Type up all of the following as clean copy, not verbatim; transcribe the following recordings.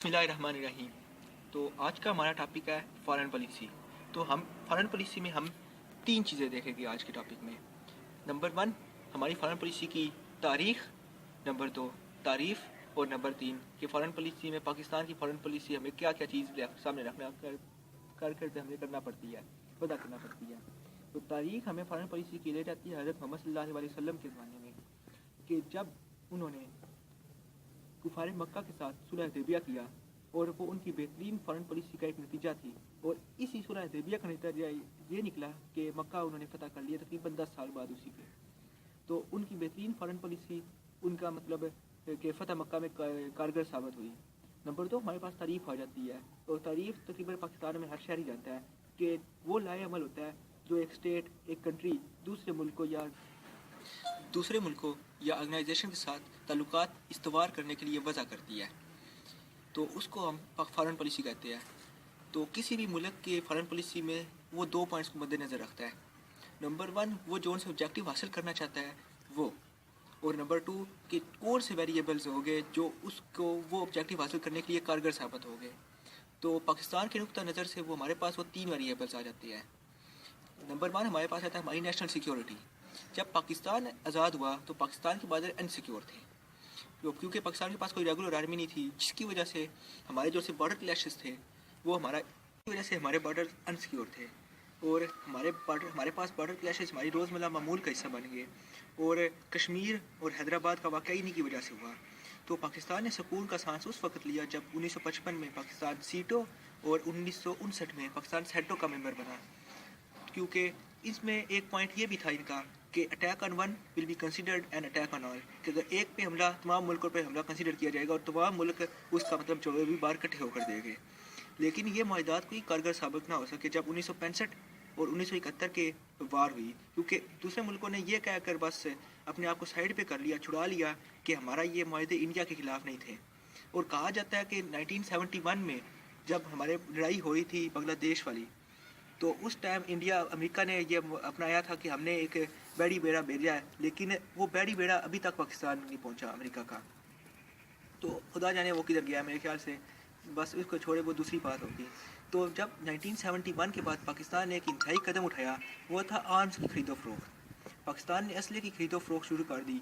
बिस्मिल्लाहिर्रहमानिर्रहीम। तो आज का हमारा टॉपिक है फ़ॉरेन पॉलिसी। तो हम फ़ॉरेन पॉलिसी में हम तीन चीज़ें देखेंगे आज के टॉपिक में। नंबर वन, हमारी फ़ॉरेन पॉलिसी की तारीख़। नंबर दो, तारीफ़। और नंबर तीन, कि फ़ॉरेन पॉलिसी में पाकिस्तान की फ़ॉरेन पॉलिसी हमें क्या क्या चीज़ सामने रखना करके हमें करना पड़ती है, पता करना पड़ती है। तो तारीख़ हमें फ़ॉरेन पॉलिसी की ले जाती है हज़रत मोहम्मद सल्लल्लाहु अलैहि वसल्लम के ज़माने में, कि जब उन्होंने कुफार मक्का के साथ सुलह हुदैबिया किया, और वो उनकी बेहतरीन फ़ॉरेन पॉलिसी का एक नतीजा थी। और इसी सुलह हुदैबिया का नतीजा ये निकला कि मक्का उन्होंने फ़तह कर लिया तकरीबन 10 साल बाद उसी के। तो उनकी बेहतरीन फ़ॉरेन पॉलिसी, उनका मतलब कि फ़तह मक्का में कारगर साबित हुई। नंबर दो, हमारे पास तारीफ़ आ जाती है, और तारीफ़ तकरीबन पाकिस्तान में हर शहरी जानता है कि वो लाए अमल होता है जो एक स्टेट, एक कंट्री दूसरे मुल्कों या ऑर्गेनाइजेशन के साथ ताल्लुकात इस्तवार करने के लिए वज़ा करती है। तो उसको हम फ़ॉरेन पॉलिसी कहते हैं। तो किसी भी मुल्क के फ़ॉरेन पॉलिसी में वो 2 पॉइंट्स को मद्देनज़र रखता है। नंबर वन, वो जो से ऑब्जेक्टिव हासिल करना चाहता है वो, और नंबर टू, कि कौन से वेरिएबल्स हो गए जो उसको वो ऑब्जेक्टिव हासिल करने के लिए कारगर साबित हो गए। तो पाकिस्तान के नुक्ता नज़र से वो हमारे पास वो 3 वेरिएबल्स आ जाती हैं। नंबर वन हमारे पास आता है हमारी नेशनल सिक्योरिटी। जब पाकिस्तान आज़ाद हुआ तो पाकिस्तान के बादल अनसिक्योर थे, क्योंकि पाकिस्तान के पास कोई रेगुलर आर्मी नहीं थी, जिसकी वजह से हमारे जो से बॉर्डर क्लैशेस थे वो हमारे बॉर्डर अनसिक्योर थे, और हमारे पास बॉर्डर क्लैशेस हमारी रोज़मर्रा मामूल का हिस्सा बन गए। और कश्मीर और हैदराबाद का वाक़या इन्हीं की वजह से हुआ। तो पाकिस्तान ने सुकून का सांस उस वक्त लिया जब 1955 में पाकिस्तान सीटो और 1959 में पाकिस्तान सेटो का मेंबर बना, क्योंकि इसमें एक पॉइंट ये भी था इनका कि attack on one will be considered an attack on all, कि अगर एक पे हमला तमाम मुल्कों पे हमला कंसिडर किया जाएगा और तमाम मुल्क उसका मतलब जो भी बार इकट्ठे होकर देंगे। लेकिन ये माहिदात कोई कारगर साबित ना हो सके जब 1965 और 1971 के वार हुई, क्योंकि दूसरे मुल्कों ने ये कहकर बस अपने आप को साइड पे कर लिया, छुड़ा लिया कि हमारा ये माहदे इंडिया के ख़िलाफ़ नहीं थे। और कहा जाता है कि 1971 में जब हमारे लड़ाई हुई थी बांग्लादेश वाली, तो उस टाइम अमेरिका ने ये अपनाया था कि हमने एक बैडी बेड़ा भेजा है, लेकिन वो बैडी बेड़ा अभी तक पाकिस्तान नहीं पहुंचा अमेरिका का। तो खुदा जाने वो किधर गया, मेरे ख्याल से बस उसको छोड़े वो दूसरी बात होगी। तो जब 1971 के बाद पाकिस्तान ने एक इंतहाई कदम उठाया, वो था आर्म्स की खरीदो फरोख्त। पाकिस्तान ने असले की खरीदो फरोख्त शुरू कर दी,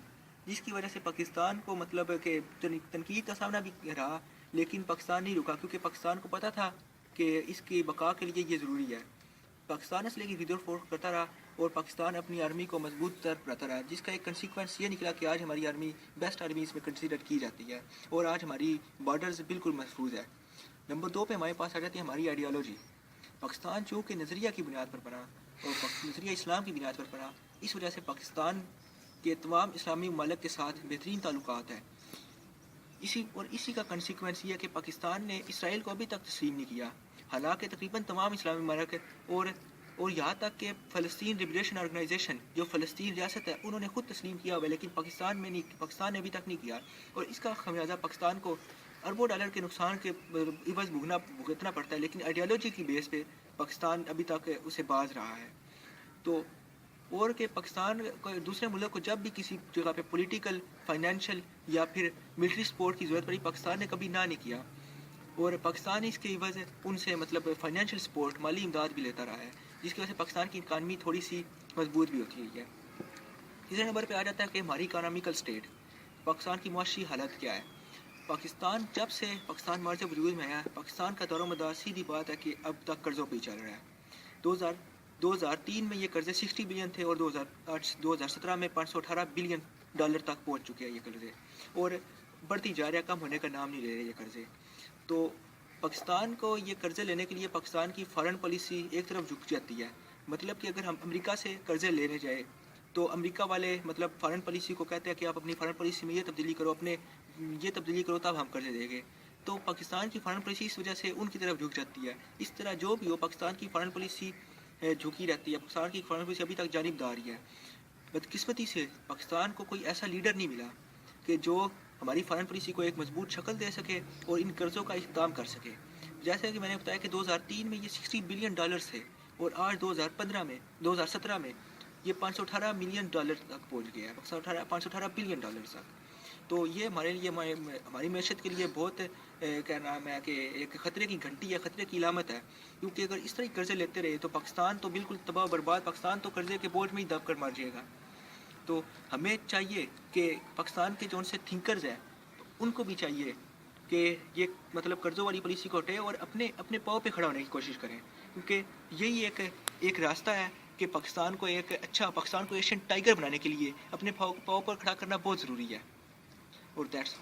जिसकी वजह से पाकिस्तान को मतलब कि तनकीद का सामना भी रहा, लेकिन पाकिस्तान नहीं रुका, क्योंकि पाकिस्तान को पता था कि इसकी बका के लिए ये ज़रूरी है। पाकिस्तान इसलिए की खरीदो फरोख्त करता रहा, और पाकिस्तान अपनी आर्मी को मजबूत तर बनाता रहा, जिसका एक कंसिक्वेंस ये निकला कि आज हमारी आर्मी बेस्ट आर्मीज़ में कंसिडर की जाती है, और आज हमारी बॉर्डर्स बिल्कुल महफूज है। नंबर दो पे हमारे पास आ जाती है हमारी आइडियालॉजी। पाकिस्तान चूँकि नज़रिया की बुनियाद पर बना, और नज़रिया इस्लाम की बुनियाद पर बना, इस वजह से पाकिस्तान के तमाम इस्लामी ममालिक के साथ बेहतरीन ताल्लुकात हैं। इसी का कंसिक्वेंस ये है कि पाकिस्तान ने इसराइल को अभी तक तस्लीम नहीं किया, हालांकि तकरीबन तमाम इस्लामी ममालिक और यहाँ तक कि फ़लस्तीन लिबरेशन ऑर्गेनाइजेशन जो फ़लस्तीन रियासत है उन्होंने खुद तस्लीम किया हुआ है, लेकिन पाकिस्तान ने अभी तक नहीं किया। और इसका खमियाजा पाकिस्तान को अरबों डॉलर के नुकसान के इवज़ भुगतना पड़ता है, लेकिन आइडियालॉजी की बेस पे पाकिस्तान अभी तक उसे बाज रहा है। तो और कि पाकिस्तान को दूसरे मुल्क को जब भी किसी जगह पे पॉलिटिकल, फाइनेंशियल या फिर मिलिट्री सपोर्ट की ज़रूरत पड़ी, पाकिस्तान ने कभी ना नहीं किया, और पाकिस्तान इसके इवज़ उनसे मतलब फाइनेंशियल सपोर्ट, माली इमदाद भी लेता रहा है, जिसकी वजह से पाकिस्तान की इकानमी थोड़ी सी मजबूत भी होती है। तीसरे नंबर पे आ जाता है कि हमारी इकानॉमिकल स्टेट, पाकिस्तान की मुआशी हालत क्या है। जब से पाकिस्तान मार्च वजूद में आया, पाकिस्तान का दौर-ओ-मदार सीधी बात है कि अब तक कर्ज़ों पे ही चल रहा है। 2003 में ये कर्ज़े 60 बिलियन थे, और 2017 में 518 बिलियन डॉलर तक पहुंच चुके हैं ये कर्ज़े, और बढ़ती जा रहा है, कम होने का नाम नहीं ले रहे ये कर्ज़े। तो पाकिस्तान को ये कर्ज़े लेने के लिए पाकिस्तान की फ़ॉरेन पॉलिसी एक तरफ झुक जाती है। मतलब कि अगर हम अमेरिका से कर्ज़े लेने जाए, तो अमेरिका वाले मतलब फ़ॉरेन पॉलिसी को कहते हैं कि आप अपनी फ़ॉरेन पॉलिसी में ये तब्दीली करो, तब हम कर्ज़े देंगे। तो पाकिस्तान की फ़ॉरेन पॉलिसी इस वजह से उनकी तरफ झुक जाती है। इस तरह जो भी हो, पाकिस्तान की फ़ॉरेन पॉलिसी झुकी रहती है। पाकिस्तान की फ़ॉरेन पॉलिसी अभी तक जानिबदारी है। बदकिस्मती से पाकिस्तान को कोई ऐसा लीडर नहीं मिला कि जो हमारी फ़ॉरेन पॉलिसी को एक मजबूत शक्ल दे सके और इन कर्ज़ों का इख्तिताम कर सके। जैसे कि मैंने बताया कि 2003 में ये 60 बिलियन डॉलर थे, और आज 2017 में ये 518 मिलियन डॉलर तक पहुंच गया है, 518 बिलियन डॉलर तक। तो ये हमारे लिए हमारी मैशत के लिए बहुत کیا نام ہے کہ ایک خطرے کی گھنٹی ہے، خطرے کی علامت ہے، کیونکہ اگر اس طرح قرضے لیتے رہے تو پاکستان تو بالکل تباہ و برباد، پاکستان تو قرضے کے بوجھ میں ہی دب کر مر جائے گا۔ تو ہمیں چاہیے کہ پاکستان کے جو ان سے تھنکرز ہیں ان کو بھی چاہیے کہ یہ مطلب قرضوں والی پالیسی کو ہٹے اور اپنے پاؤں پہ کھڑا ہونے کی کوشش کریں، کیونکہ یہی ایک راستہ ہے کہ پاکستان کو ایشین ٹائگر بنانے کے لیے اپنے پاؤں پر کھڑا کرنا بہت ضروری ہے۔ اور دیٹس